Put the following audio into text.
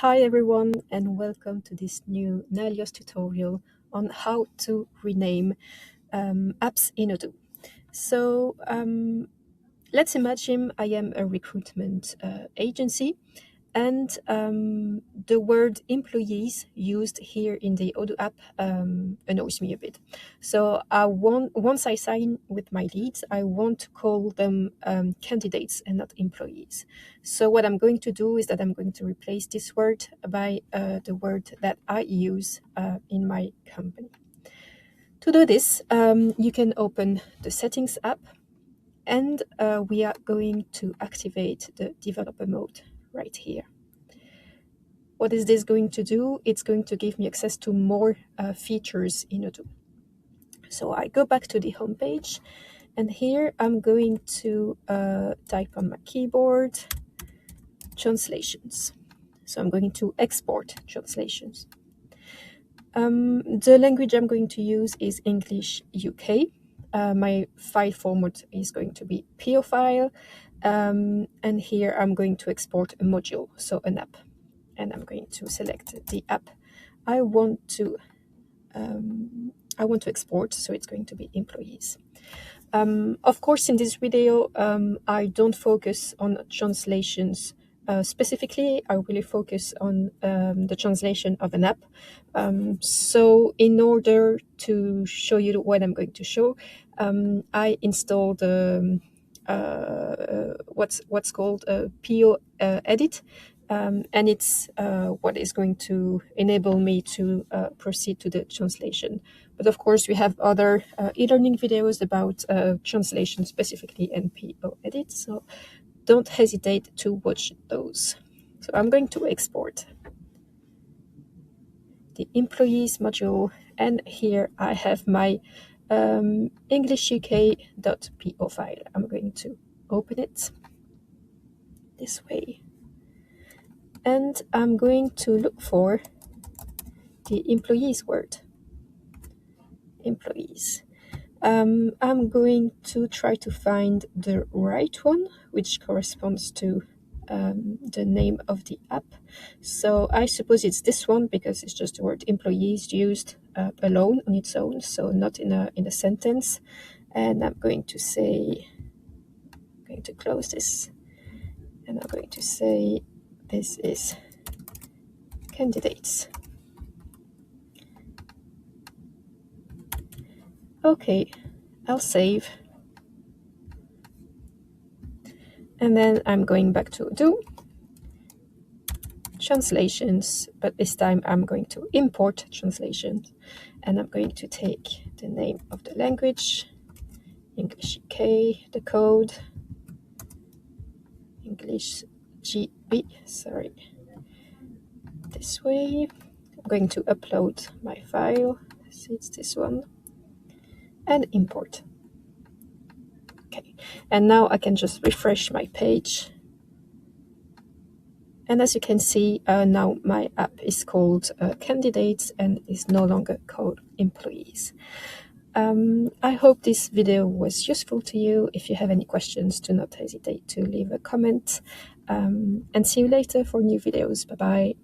Hi everyone, and welcome to this new Nalios tutorial on how to rename apps in Odoo. So let's imagine I am a recruitment agency, and the word employees used here in the Odoo app annoys me a bit. So once I sign with my leads, I want to call them candidates and not employees. So what I'm going to do is that I'm going to replace this word by the word that I use in my company. To do this, you can open the Settings app, and we are going to activate the developer mode right here. What is this going to do? It's going to give me access to more features in Odoo. So I go back to the home page, and here I'm going to type on my keyboard translations. So I'm going to export translations. The language I'm going to use is English UK. My file format is going to be PO file, and here I'm going to export a module, so an app. And I'm going to select the app I want to export, so it's going to be employees. Of course, in this video, I don't focus on translations specifically. I really focus on the translation of an app. So in order to show you what I'm going to show, I installed what's called a PO edit. And it's what is going to enable me to proceed to the translation. But of course, we have other e-learning videos about translation specifically and PO edit, so don't hesitate to watch those. So I'm going to export the employees module, and here I have my EnglishUK.po file. I'm going to open it this way. And I'm going to look for the employees word. Employees. I'm going to try to find the right one, which corresponds to the name of the app. So I suppose it's this one, because it's just the word employees used alone on its own, so not in a sentence. And I'm going to say, I'm going to close this, and I'm going to say this is candidates. Okay, I'll save. And then I'm going back to Odoo, translations, but this time I'm going to import translations, and I'm going to take the name of the language, English UK, the code, English GB, sorry, this way. I'm going to upload my file, so it's this one, and import. Okay, and now I can just refresh my page. And as you can see, now my app is called Candidates and is no longer called Employees. I hope this video was useful to you. If you have any questions, do not hesitate to leave a comment. And see you later for new videos. Bye-bye.